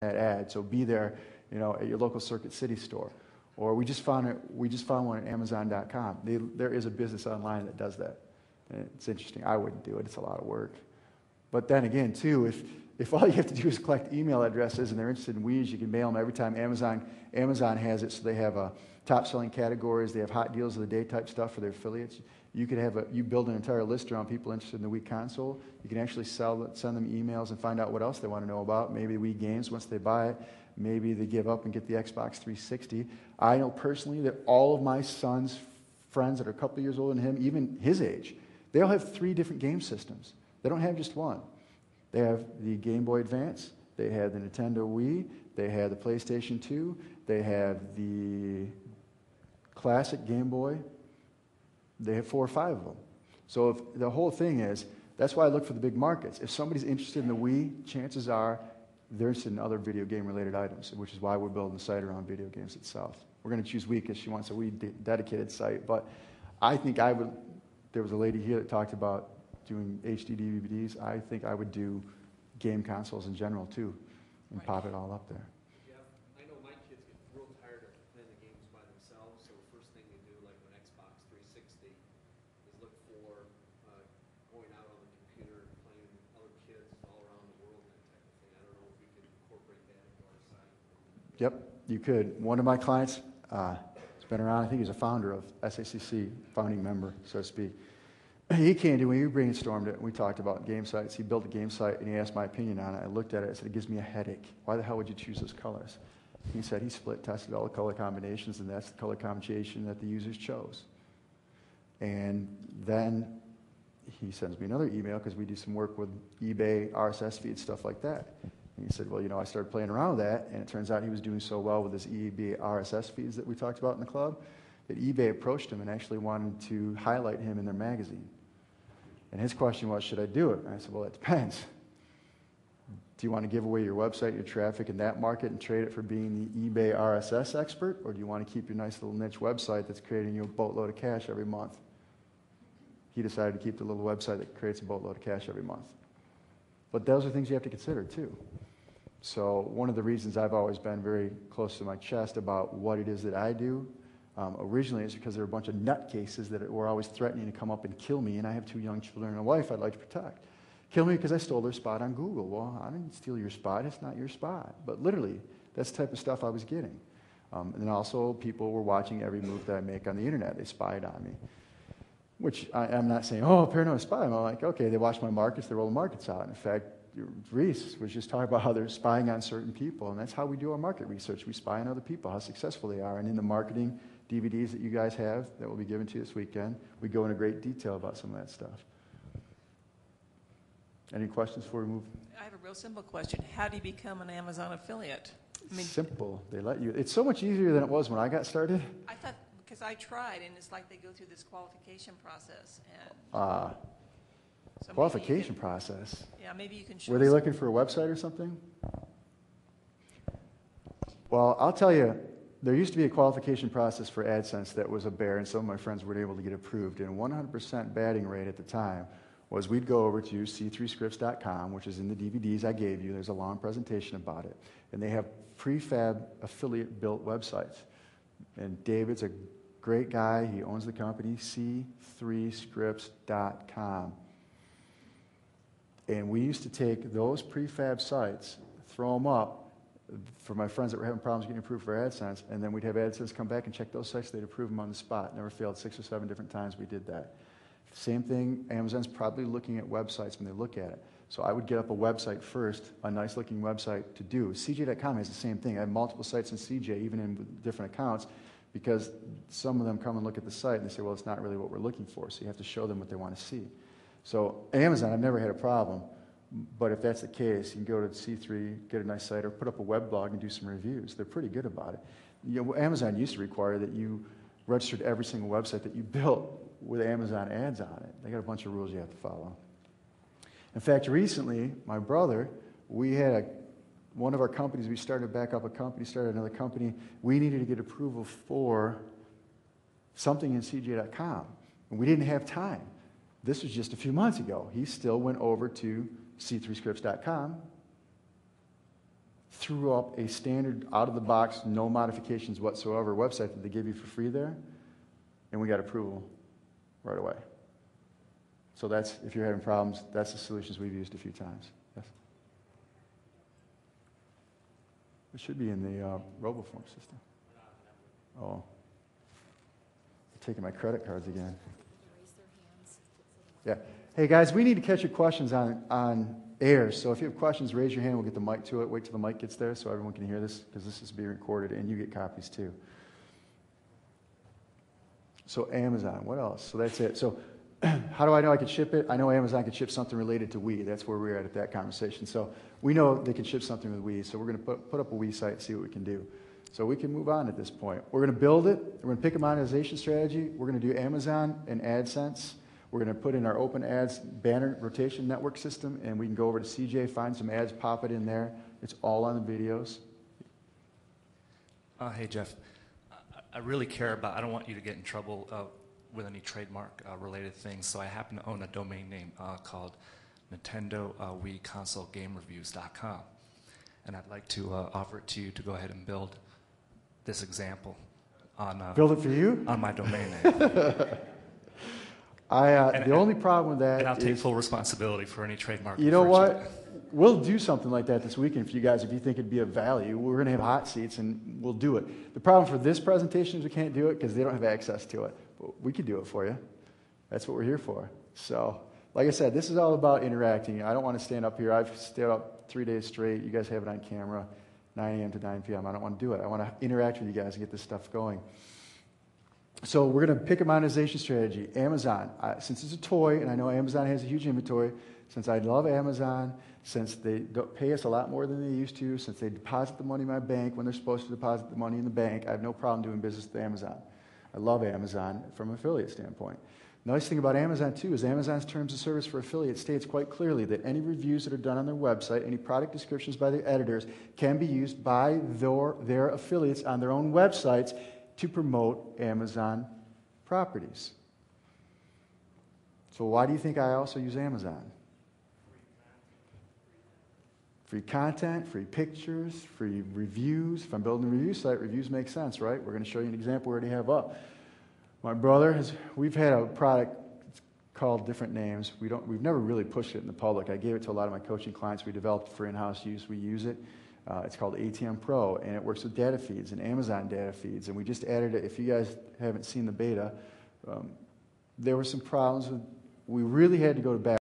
that ad. So be there, at your local Circuit City store. Or we just found one at Amazon.com. There is a business online that does that. And it's interesting. I wouldn't do it. It's a lot of work. But then again, too, if all you have to do is collect email addresses and they're interested in weeds, you can mail them every time. Amazon has it, so they have top selling categories. They have hot deals of the day type stuff for their affiliates. You could you build an entire list around people interested in the Wii console. You can actually send them emails and find out what else they want to know about. Maybe Wii games once they buy it. Maybe they give up and get the Xbox 360. I know personally that all of my son's friends that are a couple of years older than him, even his age, they all have 3 different game systems. They don't have just one. They have the Game Boy Advance, they have the Nintendo Wii, they have the PlayStation 2, they have the classic Game Boy. They have 4 or 5 of them. So if the whole thing is, that's why I look for the big markets. If somebody's interested in the Wii, chances are they're interested in other video game related items, which is why we're building the site around video games itself. We're going to choose Wii because she wants a Wii dedicated site, but I think there was a lady here that talked about doing HD DVDs. I think I would do game consoles in general too, and pop it all up there. Yeah, I know my kids get real tired of playing the games by themselves, so the first thing they do, like an Xbox 360, is look for going out on the computer and playing other kids all around the world, that type of thing. I don't know if we could incorporate that into our site. Yep, you could. One of my clients, has been around, I think he's a founder of SACC, founding member, so to speak. He came to me, we brainstormed it, and we talked about game sites. He built a game site, and he asked my opinion on it. I looked at it, I said, it gives me a headache. Why the hell would you choose those colors? He said he split tested all the color combinations, and that's the color combination that the users chose. And then he sends me another email, because we do some work with eBay, RSS feeds, stuff like that. And he said, well, I started playing around with that, and it turns out he was doing so well with his eBay RSS feeds that we talked about in the club, that eBay approached him and actually wanted to highlight him in their magazine. And his question was, should I do it? And I said, well, it depends. Do you want to give away your website, your traffic in that market and trade it for being the eBay RSS expert? Or do you want to keep your nice little niche website that's creating you a boatload of cash every month? He decided to keep the little website that creates a boatload of cash every month. But those are things you have to consider too. So one of the reasons I've always been very close to my chest about what it is that I do, originally it's because there were a bunch of nutcases that were always threatening to come up and kill me, and I have 2 young children and a wife I'd like to protect. Kill me because I stole their spot on Google. Well, I didn't steal your spot. It's not your spot. But literally, that's the type of stuff I was getting. And then also, people were watching every move that I make on the internet. They spied on me. Which I'm not saying, oh, paranoid spy. I'm like, okay, they watch my markets, they roll the markets out. In fact, Reese was just talking about how they're spying on certain people, and that's how we do our market research. We spy on other people, how successful they are. And in the marketing DVDs that you guys have that will be given to you this weekend, we go into great detail about some of that stuff. Any questions before we move? I have a real simple question. How do you become an Amazon affiliate? Simple. They let you. It's so much easier than it was when I got started. I thought, because I tried, and it's like they go through this qualification process. And so qualification process? Yeah, maybe you can show Were they looking for a website or something? Well, I'll tell you, there used to be a qualification process for AdSense that was a bear, and some of my friends weren't able to get approved. And 100% batting rate at the time was we'd go over to c3scripts.com, which is in the DVDs I gave you. There's a long presentation about it. And they have prefab affiliate-built websites. And David's a great guy. He owns the company, c3scripts.com. And we used to take those prefab sites, throw them up, for my friends that were having problems getting approved for AdSense, and then we'd have AdSense come back and check those sites. They'd approve them on the spot. Never failed. 6 or 7 different times we did that. Same thing, Amazon's probably looking at websites when they look at it. So I would get up a website first, a nice looking website to do. CJ.com has the same thing. I have multiple sites in CJ, even in different accounts, because some of them come and look at the site and they say, well, it's not really what we're looking for. So you have to show them what they want to see. So Amazon, I've never had a problem. But if that's the case, you can go to C3, get a nice site, or put up a web blog and do some reviews. They're pretty good about it. Amazon used to require that you registered every single website that you built with Amazon ads on it. They got a bunch of rules you have to follow. In fact, recently, my brother, we had one of our companies, we started back up a company, started another company. We needed to get approval for something in CJ.com, and we didn't have time. This was just a few months ago. He still went over to c3scripts.com, threw up a standard, out-of-the-box, no modifications whatsoever website that they give you for free there, and we got approval right away. So that's, if you're having problems, that's the solutions we've used a few times. Yes? It should be in the RoboForm system. Oh. They're taking my credit cards again. Yeah. Hey, guys, we need to catch your questions on air. So if you have questions, raise your hand. We'll get the mic to it. Wait till the mic gets there so everyone can hear this, because this is being recorded, and you get copies too. So Amazon, what else? So that's it. So how do I know I could ship it? I know Amazon could ship something related to Wii. That's where we're at that conversation. So we know they can ship something with Wii. So we're going to put up a Wii site and see what we can do. So we can move on at this point. We're going to build it. We're going to pick a monetization strategy. We're going to do Amazon and AdSense. We're going to put in our open ads banner rotation network system, and we can go over to CJ, find some ads, pop it in there. It's all on the videos. Hey, Jeff. I really care about, I don't want you to get in trouble with any trademark related things, so I happen to own a domain name called Nintendo Wii Console Game Reviews.com. And I'd like to offer it to you to go ahead and build this example on Build it for you? On my domain name. The only problem with that and I'll take is, full responsibility for any trademark. you know infringement. what? We'll do something like that this weekend for you guys if you think it'd be of value. We're going to have hot seats, and we'll do it. The problem for this presentation is we can't do it because they don't have access to it. But we could do it for you. That's what we're here for. So, like I said, this is all about interacting. I don't want to stand up here. I've stayed up 3 days straight. You guys have it on camera, 9 a.m. to 9 p.m. I don't want to do it. I want to interact with you guys and get this stuff going. So we're going to pick a monetization strategy. Amazon, since it's a toy, and I know Amazon has a huge inventory, since I love Amazon, since they don't pay us a lot more than they used to, since they deposit the money in my bank when they're supposed to deposit the money in the bank, I have no problem doing business with Amazon. I love Amazon from an affiliate standpoint. The nice thing about Amazon, too, is Amazon's terms of service for affiliates states quite clearly that any reviews that are done on their website, any product descriptions by their editors, can be used by their affiliates on their own websites to promote Amazon properties. So why do you think I also use Amazon? Free content, free pictures, free reviews. If I'm building a review site, reviews make sense, right? We're going to show you an example we already have up. My brother we've had a product called different names. We've never really pushed it in the public. I gave it to a lot of my coaching clients. We developed it for in-house use. We use it. It's called ATM Pro, and it works with data feeds and Amazon data feeds. And we just added it. If you guys haven't seen the beta, there were some problems with. We really had to go to bat.